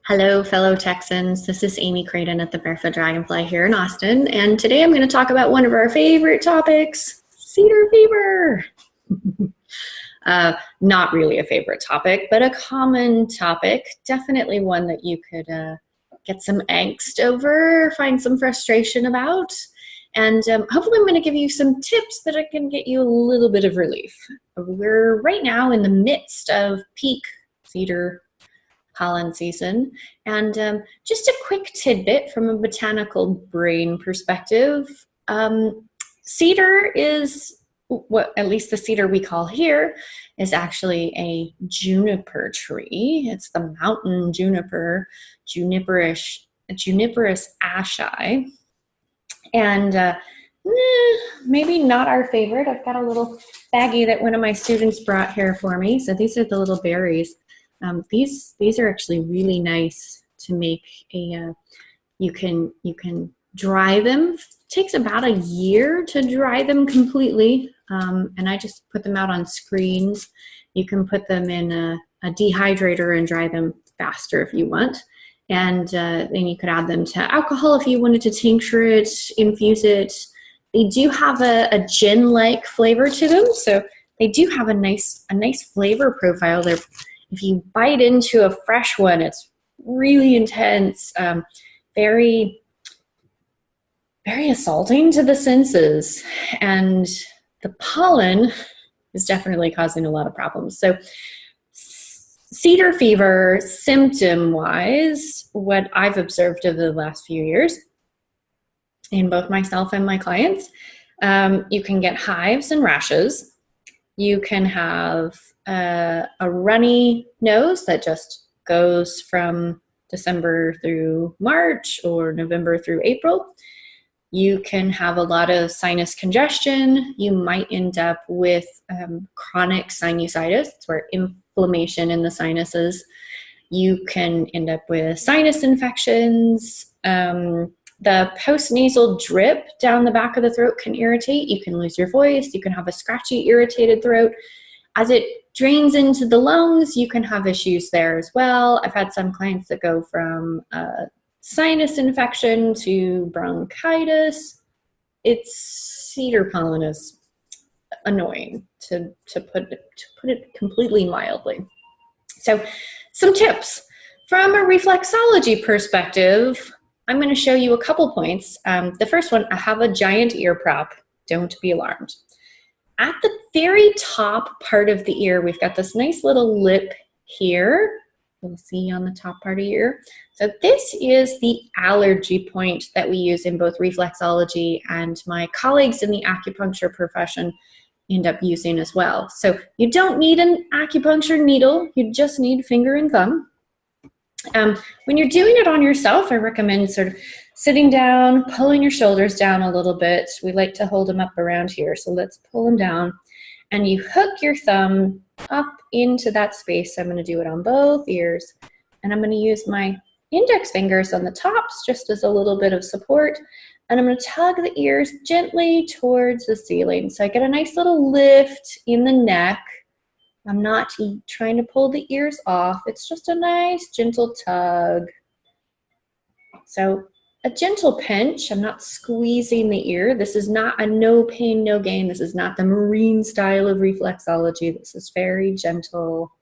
Hello, fellow Texans. This is Amy Kreydin at the Barefoot Dragonfly here in Austin, and today I'm going to talk about one of our favorite topics, Cedar Fever. Not really a favorite topic, but a common topic. Definitely one that you could get some angst over, find some frustration about, and hopefully I'm going to give you some tips that can get you a little bit of relief. We're right now in the midst of peak cedar pollen season. And just a quick tidbit from a botanical brain perspective. Cedar is, what at least the cedar we call here, is actually a juniper tree. It's the mountain juniper, Juniperus asheii. And maybe not our favorite. I've got a little baggie that one of my students brought here for me. So these are the little berries. These are actually really nice to make a, you can dry them. It takes about a year to dry them completely. And I just put them out on screens. You can put them in a dehydrator and dry them faster if you want. And then you could add them to alcohol if you wanted to tincture it, infuse it. They do have a gin-like flavor to them. So they do have a nice flavor profile. If you bite into a fresh one, it's really intense, very, very assaulting to the senses. And the pollen is definitely causing a lot of problems. So cedar fever, symptom-wise, what I've observed over the last few years in both myself and my clients, you can get hives and rashes. You can have a runny nose that just goes from December through March or November through April. You can have a lot of sinus congestion. You might end up with chronic sinusitis, where inflammation in the sinuses. You can end up with sinus infections. The postnasal drip down the back of the throat can irritate. You can lose your voice. You can have a scratchy, irritated throat. As it drains into the lungs, you can have issues there as well. I've had some clients that go from sinus infection to bronchitis. Cedar pollen is annoying, to put it completely mildly. So some tips. From a reflexology perspective, I'm going to show you a couple points. The first one, I have a giant ear prop. Don't be alarmed. At the very top part of the ear, we've got this nice little lip here. You'll see on the top part of your ear. So this is the allergy point that we use in both reflexology, and my colleagues in the acupuncture profession end up using as well. So you don't need an acupuncture needle. You just need finger and thumb. When you're doing it on yourself, I recommend sort of sitting down, pulling your shoulders down a little bit. We like to hold them up around here, so let's pull them down. And you hook your thumb up into that space. I'm going to do it on both ears. And I'm going to use my index fingers on the tops just as a little bit of support. And I'm going to tug the ears gently towards the ceiling. So I get a nice little lift in the neck. I'm not trying to pull the ears off. It's just a nice gentle tug. So a gentle pinch. I'm not squeezing the ear. This is not a no pain, no gain. This is not the marine style of reflexology. This is very gentle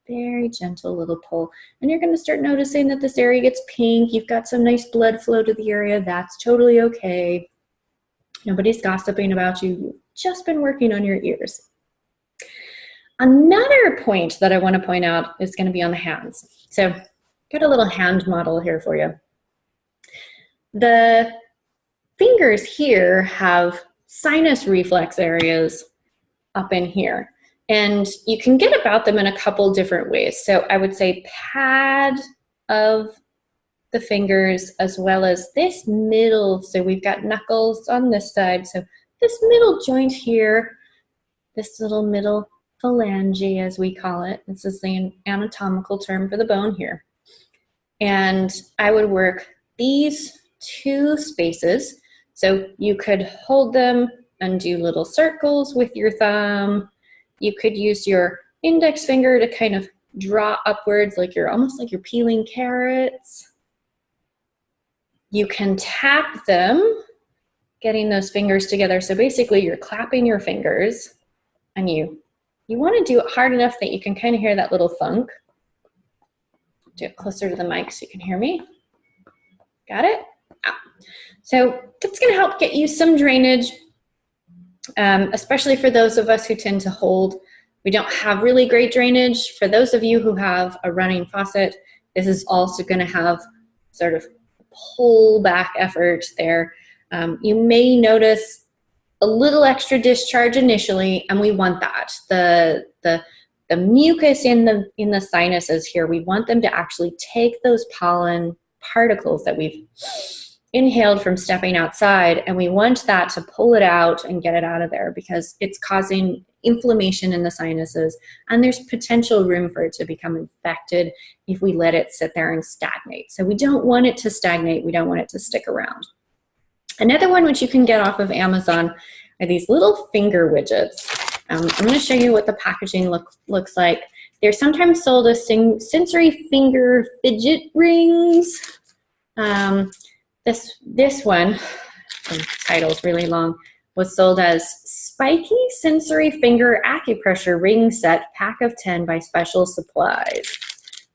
little pull. And you're going to start noticing that this area gets pink. You've got some nice blood flow to the area. That's totally okay. Nobody's gossiping about you. You've just been working on your ears. Another point that I want to point out is going to be on the hands. So got a little hand model here for you. The fingers here have sinus reflex areas up in here. And you can get about them in a couple different ways. So I would say pad of the fingers as well as this middle. So we've got knuckles on this side. So this middle joint here, this little middle phalange, as we call it. This is the anatomical term for the bone here. And I would work these two spaces. So you could hold them and do little circles with your thumb. You could use your index finger to kind of draw upwards like you're almost like you're peeling carrots. You can tap them, getting those fingers together. So basically you're clapping your fingers, and you want to do it hard enough that you can kind of hear that little thunk. Do it closer to the mic so you can hear me. Got it? Ah. So that's going to help get you some drainage, especially for those of us who tend to hold. We don't have really great drainage. For those of you who have a running faucet, this is also going to have sort of pull back effort there. You may notice a little extra discharge initially, and we want that. The mucus in the sinuses here, we want them to actually take those pollen particles that we've inhaled from stepping outside, and we want that to pull it out and get it out of there, because it's causing inflammation in the sinuses, and there's potential room for it to become infected if we let it sit there and stagnate. So we don't want it to stagnate. We don't want it to stick around. Another one which you can get off of Amazon are these little finger widgets. I'm going to show you what the packaging looks like. They're sometimes sold as sensory finger fidget rings. This one, the title's really long, was sold as Spiky Sensory Finger Acupressure Ring Set Pack of 10 by Special Supplies.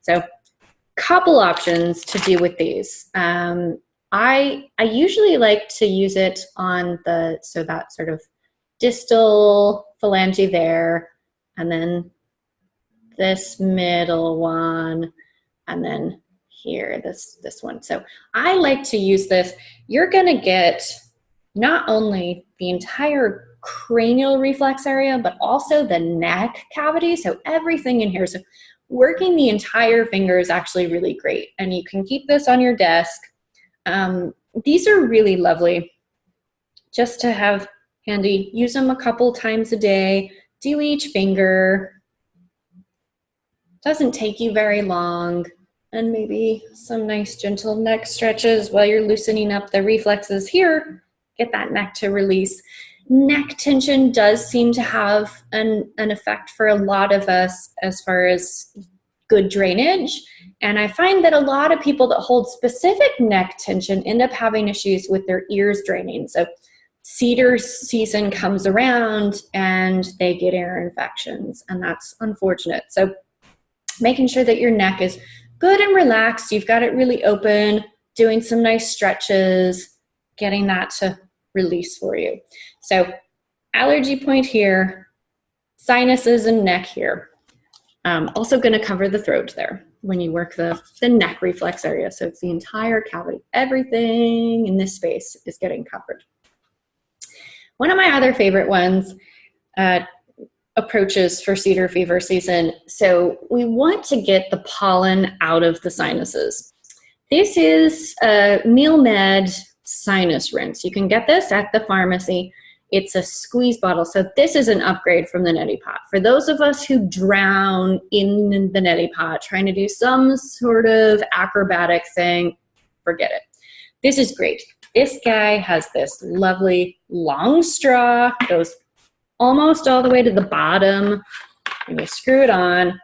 So, couple options to do with these. I usually like to use it on that sort of distal phalange there, and then this middle one, and then here, this one. So I like to use this. You're gonna get not only the entire cranial reflex area, but also the neck cavity. So everything in here. So working the entire finger is actually really great. And you can keep this on your desk. These are really lovely just to have handy. Use them a couple times a day. Do each finger. Doesn't take you very long. And maybe some nice gentle neck stretches while you're loosening up the reflexes here. Get that neck to release. Neck tension does seem to have an effect for a lot of us as far as good drainage. And I find that a lot of people that hold specific neck tension end up having issues with their ears draining. So cedar season comes around and they get ear infections, and that's unfortunate. So making sure that your neck is good and relaxed, you've got it really open, doing some nice stretches, getting that to release for you. So allergy point here, sinuses and neck here. Also going to cover the throat there when you work the neck reflex area. So it's the entire cavity. Everything in this space is getting covered. One of my other favorite ones, approaches for cedar fever season. So we want to get the pollen out of the sinuses. This is a Meal Med sinus rinse. You can get this at the pharmacy. It's a squeeze bottle. So this is an upgrade from the neti pot. For those of us who drown in the neti pot, trying to do some sort of acrobatic thing, forget it. This is great. This guy has this lovely long straw, goes almost all the way to the bottom, and you screw it on.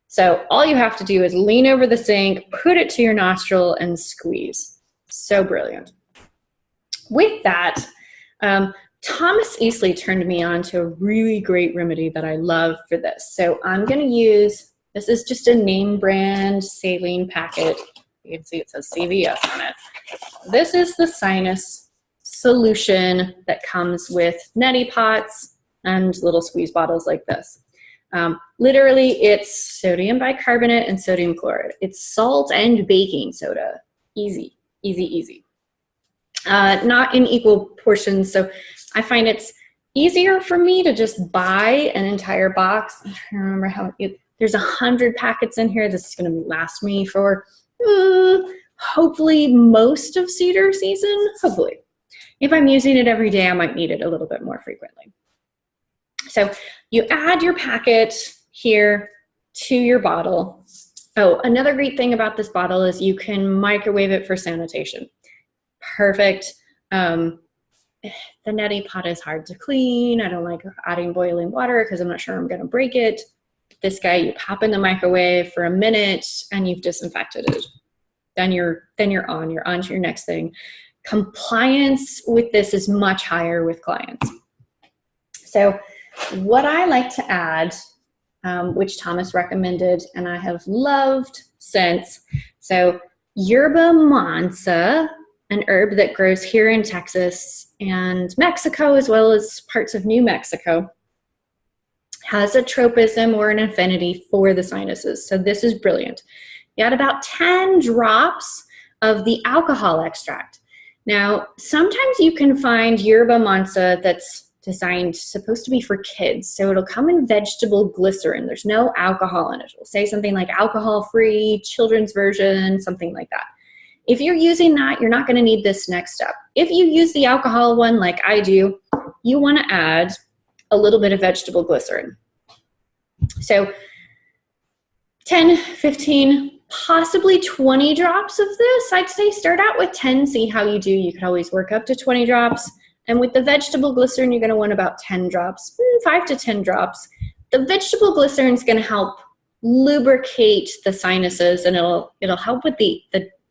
So all you have to do is lean over the sink, put it to your nostril, and squeeze. So brilliant. With that, Thomas Easley turned me on to a really great remedy that I love for this. So I'm going to use, this is just a name brand saline packet. You can see it says CVS on it. This is the sinus solution that comes with neti pots and little squeeze bottles like this. Literally, it's sodium bicarbonate and sodium chloride. It's salt and baking soda. Easy, easy, easy. Not in equal portions, so I find it's easier for me to just buy an entire box. I'm trying to remember how there's 100 packets in here. This is going to last me for hopefully most of cedar season. Hopefully. If I'm using it every day, I might need it a little bit more frequently. So you add your packet here to your bottle. Oh, another great thing about this bottle is you can microwave it for sanitation. Perfect. The neti pot is hard to clean. I don't like adding boiling water because I'm not sure I'm going to break it. this guy, you pop in the microwave for a minute and you've disinfected it. Then you're on to your next thing. Compliance with this is much higher with clients. So what I like to add, which Thomas recommended and I have loved since, so yerba mansa, an herb that grows here in Texas and Mexico, as well as parts of New Mexico, has a tropism or an affinity for the sinuses. So this is brilliant. You add about 10 drops of the alcohol extract. Now, sometimes you can find yerba mansa that's supposed to be for kids. So it'll come in vegetable glycerin. There's no alcohol in it. It'll say something like alcohol-free, children's version, something like that. If you're using that, you're not going to need this next step. If you use the alcohol one like I do, you want to add a little bit of vegetable glycerin. So 10, 15, possibly 20 drops of this. I'd say start out with 10, see how you do. You could always work up to 20 drops. And with the vegetable glycerin, you're going to want about 10 drops, 5 to 10 drops. The vegetable glycerin is going to help lubricate the sinuses, and it'll help with the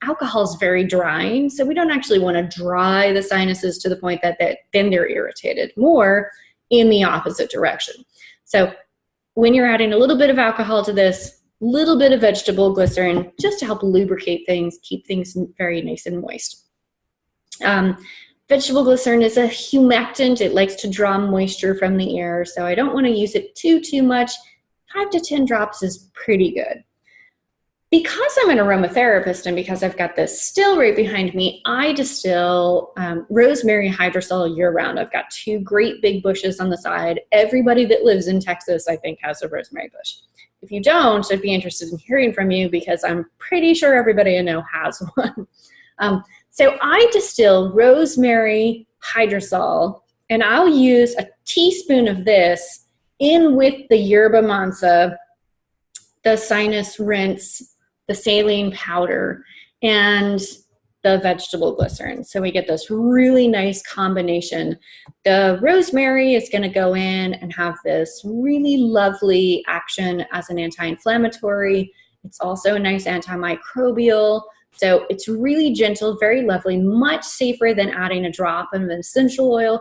alcohol is very drying, so we don't actually want to dry the sinuses to the point that then they're irritated. More in the opposite direction. So when you're adding a little bit of alcohol to this, little bit of vegetable glycerin, just to help lubricate things, keep things very nice and moist. Vegetable glycerin is a humectant. It likes to draw moisture from the air, so I don't want to use it too much. 5 to 10 drops is pretty good. Because I'm an aromatherapist and because I've got this still right behind me, I distill rosemary hydrosol year-round. I've got 2 great big bushes on the side. Everybody that lives in Texas, I think, has a rosemary bush. If you don't, I'd be interested in hearing from you because I'm pretty sure everybody I know has one. So I distill rosemary hydrosol, and I'll use a teaspoon of this in with the yerba mansa, the sinus rinse, the saline powder, and the vegetable glycerin. So we get this really nice combination. The rosemary is going to go in and have this really lovely action as an anti-inflammatory. It's also a nice antimicrobial. So it's really gentle, very lovely, much safer than adding a drop of an essential oil.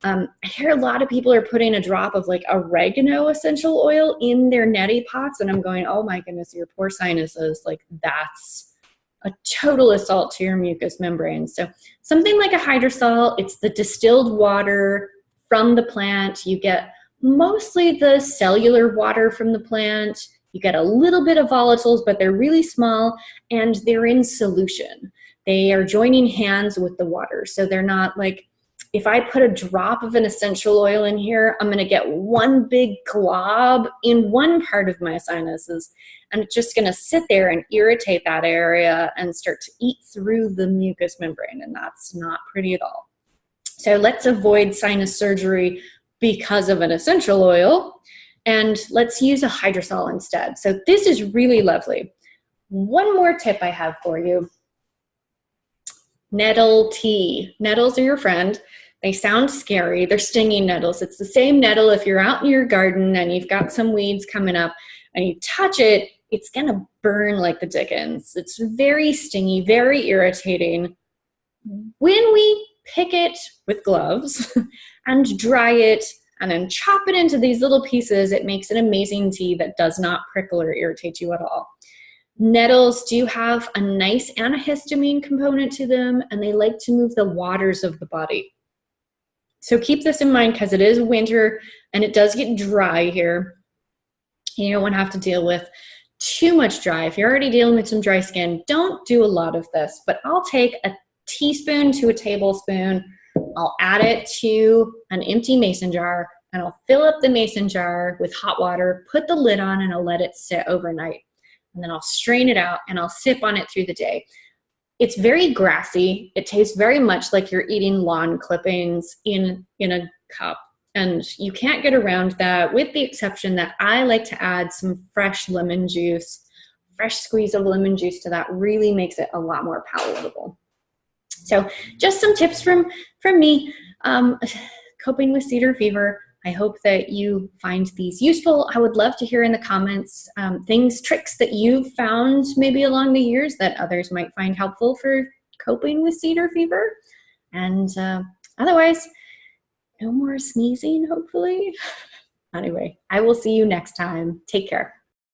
I hear a lot of people are putting a drop of like oregano essential oil in their neti pots, and I'm going, oh my goodness, your poor sinuses, like that's a total assault to your mucous membrane. So something like a hydrosol, it's the distilled water from the plant. You get mostly the cellular water from the plant. You get a little bit of volatiles, but they're really small and they're in solution. They are joining hands with the water. So they're not like, if I put a drop of an essential oil in here, I'm going to get one big glob in one part of my sinuses, and it's just going to sit there and irritate that area and start to eat through the mucous membrane, and that's not pretty at all. So let's avoid sinus surgery because of an essential oil, and let's use a hydrosol instead. So this is really lovely. One more tip I have for you. Nettle tea. Nettles are your friend. They sound scary. They're stinging nettles. It's the same nettle if you're out in your garden and you've got some weeds coming up and you touch it, it's going to burn like the dickens. It's very stingy, very irritating. When we pick it with gloves and dry it and then chop it into these little pieces, it makes an amazing tea that does not prickle or irritate you at all. Nettles do have a nice antihistamine component to them, and they like to move the waters of the body. So keep this in mind because it is winter and it does get dry here. You don't want to have to deal with too much dry. If you're already dealing with some dry skin, don't do a lot of this, but I'll take a teaspoon to a tablespoon. I'll add it to an empty mason jar, and I'll fill up the mason jar with hot water, put the lid on, and I'll let it sit overnight. And then I'll strain it out and I'll sip on it through the day. It's very grassy. It tastes very much like you're eating lawn clippings in a cup. And you can't get around that, with the exception that I like to add some fresh lemon juice. Fresh squeeze of lemon juice to that really makes it a lot more palatable. So just some tips from me. Coping with cedar fever. I hope that you find these useful. I would love to hear in the comments tricks that you've found maybe along the years that others might find helpful for coping with cedar fever. And otherwise, no more sneezing, hopefully. Anyway, I will see you next time. Take care.